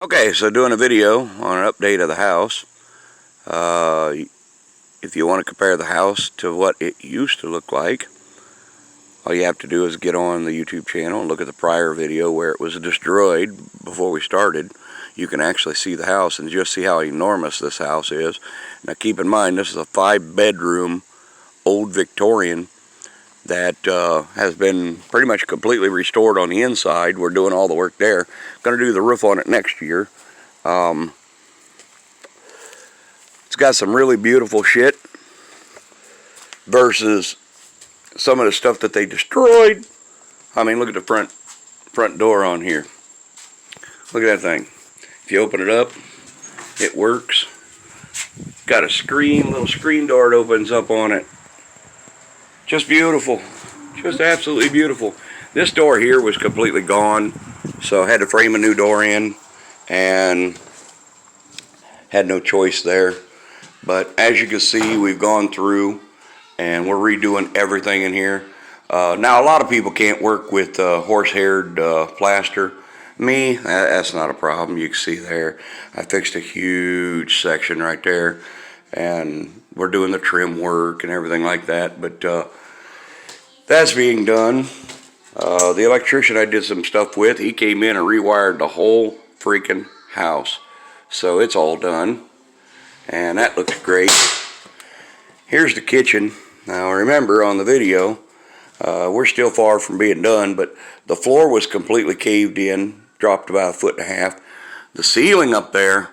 Okay, so doing a video on an update of the house. If you want to compare the house to what it used to look like, all you have to do is get on the YouTube channel and look at the prior video where it was destroyed before we started. You can actually see the house and just see how enormous this house is. Now keep in mind, this is a 5-bedroom old Victorian that has been pretty much completely restored on the inside. We're doing all the work there. Going to do the roof on it next year. It's got some really beautiful shit versus some of the stuff that they destroyed. I mean, look at the front door on here. Look at that thing. If you open it up, it works. Got a little screen door that opens up on it. Just beautiful. Just absolutely beautiful. This door here was completely gone, so I had to frame a new door in and had no choice there. But as you can see, we've gone through and we're redoing everything in here. Now, a lot of people can't work with horse-haired plaster. Me, that's not a problem. You can see there, I fixed a huge section right there, and we're doing the trim work and everything like that. But that's being done. The electrician I did some stuff with, he came in and rewired the whole freaking house. So it's all done, and that looks great. Here's the kitchen. Now remember, on the video, we're still far from being done, but the floor was completely caved in, dropped about 1.5 feet. The ceiling up there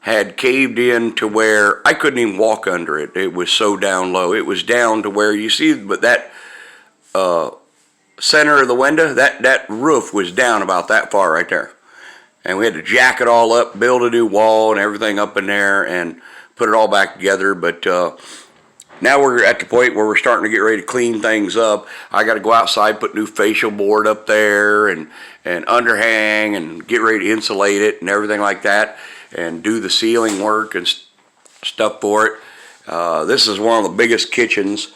had caved in to where I couldn't even walk under it. It was so down low. It was down to where you see, but that center of the window, that roof was down about that far right there. And we had to jack it all up, build a new wall and everything up in there, and put it all back together. But now we're at the point where we're starting to get ready to clean things up. I got to go outside, put new facial board up there and underhang and get ready to insulate it and everything like that, and do the ceiling work and stuff for it. This is one of the biggest kitchens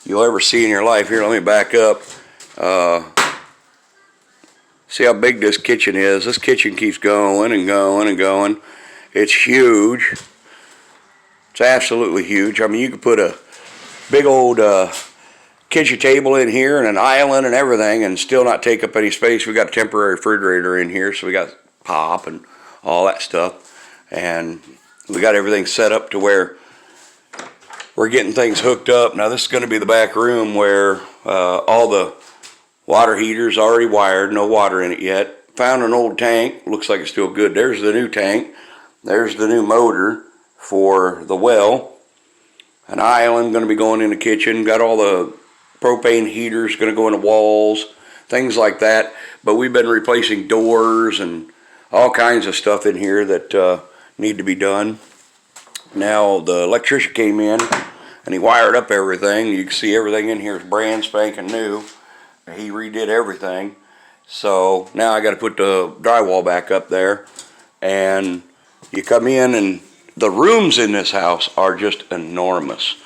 you'll ever see in your life. Here, let me back up. See how big this kitchen is. This kitchen keeps going and going and going. It's huge. It's absolutely huge. I mean, you could put a big old kitchen table in here and an island and everything and still not take up any space. We got a temporary refrigerator in here, so we got pop and all that stuff. And we got everything set up to where we're getting things hooked up. Now this is going to be the back room where all the water heaters already wired, no water in it yet. Found an old tank, looks like it's still good. There's the new tank. There's the new motor for the well. An island going to be going in the kitchen. Got all the propane heaters going to go in the walls, things like that. But we've been replacing doors and all kinds of stuff in here that need to be done. Now the electrician came in and he wired up everything. You can see everything in here is brand spanking new. He redid everything. So now I got to put the drywall back up there. And you come in and the rooms in this house are just enormous.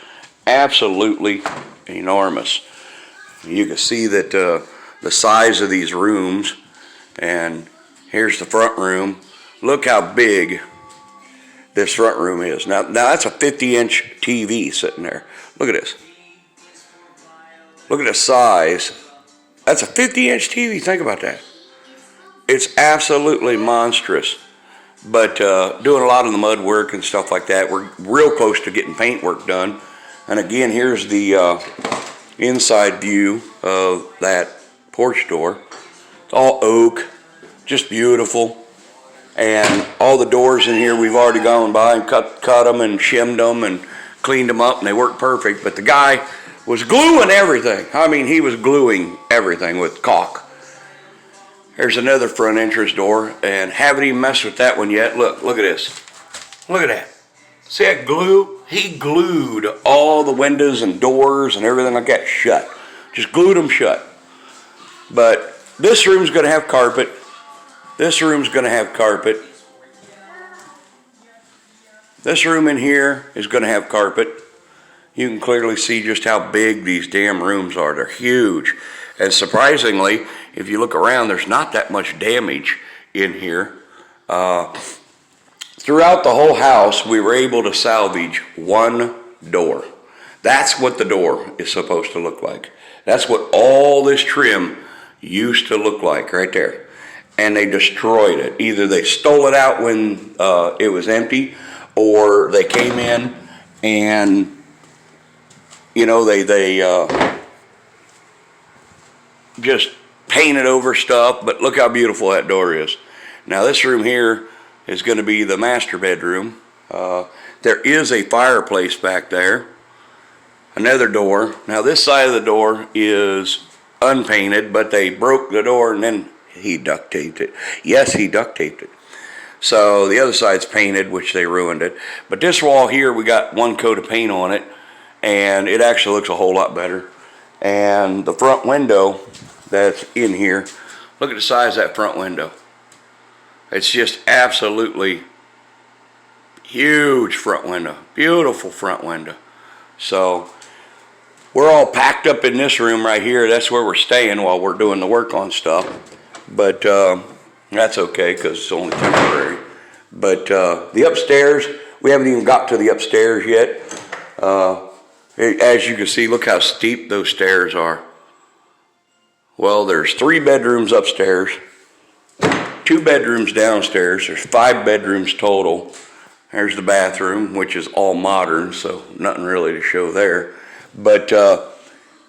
Absolutely enormous. You can see that the size of these rooms. And here's the front room. Look how big this front room is. Now that's a 50-inch TV sitting there. Look at this. Look at the size. That's a 50-inch TV. Think about that. It's absolutely monstrous. But doing a lot of the mud work and stuff like that. We're real close to getting paint work done. And again, here's the inside view of that porch door. It's all oak. Just beautiful. And all the doors in here we've already gone by and cut them and shimmed them and cleaned them up, and they work perfect. But the guy was gluing everything. I mean, he was gluing everything with caulk. There's another front entrance door, and haven't even messed with that one yet. Look at this. Look at that. See that glue? He glued all the windows and doors and everything like that shut. Just glued them shut. But this room's going to have carpet. This room's going to have carpet. This room in here is going to have carpet. You can clearly see just how big these damn rooms are. They're huge. And surprisingly, if you look around, there's not that much damage in here. Throughout the whole house, we were able to salvage one door. That's what the door is supposed to look like. That's what all this trim used to look like right there. And they destroyed it. Either they stole it out when it was empty, or they came in and, you know, they just painted over stuff. But look how beautiful that door is. Now this room here is going to be the master bedroom. There is a fireplace back there. Another door. Now this side of the door is unpainted, but they broke the door and then he duct taped it. Yes, he duct taped it. So the other side's painted, which they ruined it. But this wall here, we got one coat of paint on it, and it actually looks a whole lot better. And the front window that's in here, look at the size of that front window. It's just absolutely huge front window. Beautiful front window. So we're all packed up in this room right here. That's where we're staying while we're doing the work on stuff. But that's okay because it's only temporary. But the upstairs, we haven't even got to the upstairs yet. As you can see, look how steep those stairs are. Well, there's 3 bedrooms upstairs, 2 bedrooms downstairs. There's 5 bedrooms total. There's the bathroom, which is all modern, so nothing really to show there. But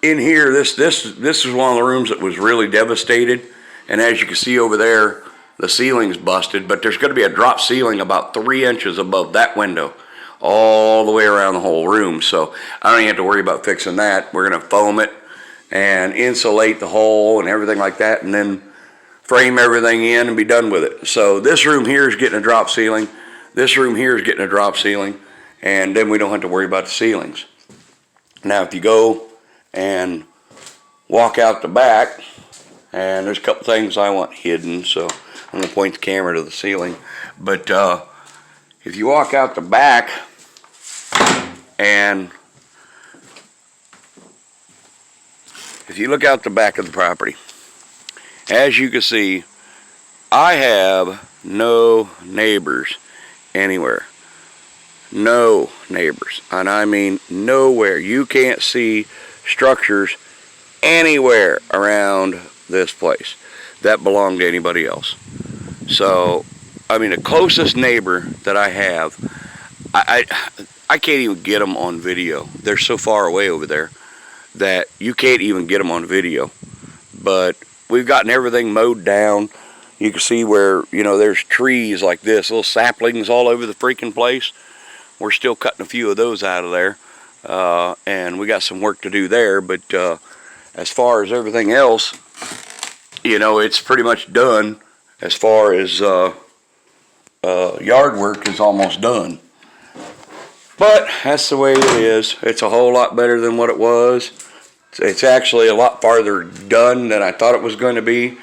in here, this is one of the rooms that was really devastated. And as you can see over there, the ceiling's busted. But there's going to be a drop ceiling about 3 inches above that window, all the way around the whole room. So I don't even have to worry about fixing that. We're going to foam it and insulate the hole and everything like that, and then frame everything in and be done with it. So this room here is getting a drop ceiling. This room here is getting a drop ceiling, and then we don't have to worry about the ceilings. Now if you go and walk out the back, and there's a couple things I want hidden, so I'm going to point the camera to the ceiling. But if you walk out the back, and if you look out the back of the property, as you can see, I have no neighbors anywhere. No neighbors. And I mean nowhere. You can't see structures anywhere around this place that belong to anybody else. So, I mean, the closest neighbor that I have, I can't even get them on video. They're so far away over there that you can't even get them on video. But we've gotten everything mowed down. You can see where, you know, there's trees like this, little saplings all over the freaking place. We're still cutting a few of those out of there. And we got some work to do there. But as far as everything else, you know, it's pretty much done. As far as yard work is almost done. But that's the way it is. It's a whole lot better than what it was. It's actually a lot farther done than I thought it was going to be.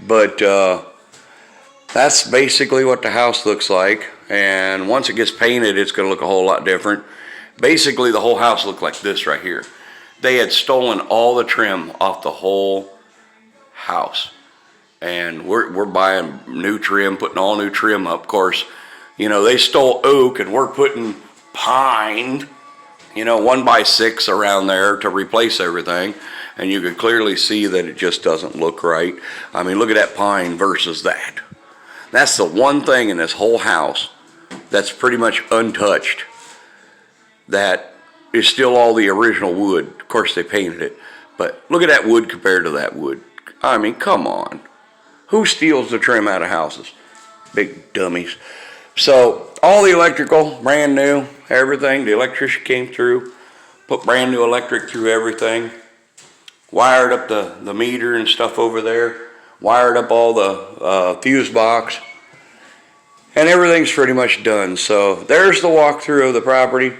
But that's basically what the house looks like. And once it gets painted, it's going to look a whole lot different. Basically, the whole house looked like this right here. They had stolen all the trim off the whole house. And we're buying new trim, putting all new trim up. Of course, you know, they stole oak and we're putting pine, you know, 1x6 around there to replace everything. And you can clearly see that it just doesn't look right. I mean, look at that pine versus that. That's the one thing in this whole house that's pretty much untouched, that is still all the original wood. Of course, they painted it. But look at that wood compared to that wood. I mean, come on. Who steals the trim out of houses? Big dummies. So all the electrical, brand new, everything. The electrician came through, put brand new electric through everything, wired up the meter and stuff over there, wired up all the fuse box, and everything's pretty much done. So there's the walkthrough of the property,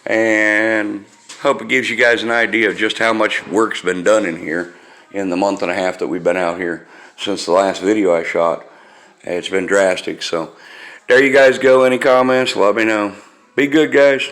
and hope it gives you guys an idea of just how much work's been done in here in the month and a half that we've been out here since the last video I shot. It's been drastic. So there you guys go. Any comments, let me know. Be good, guys.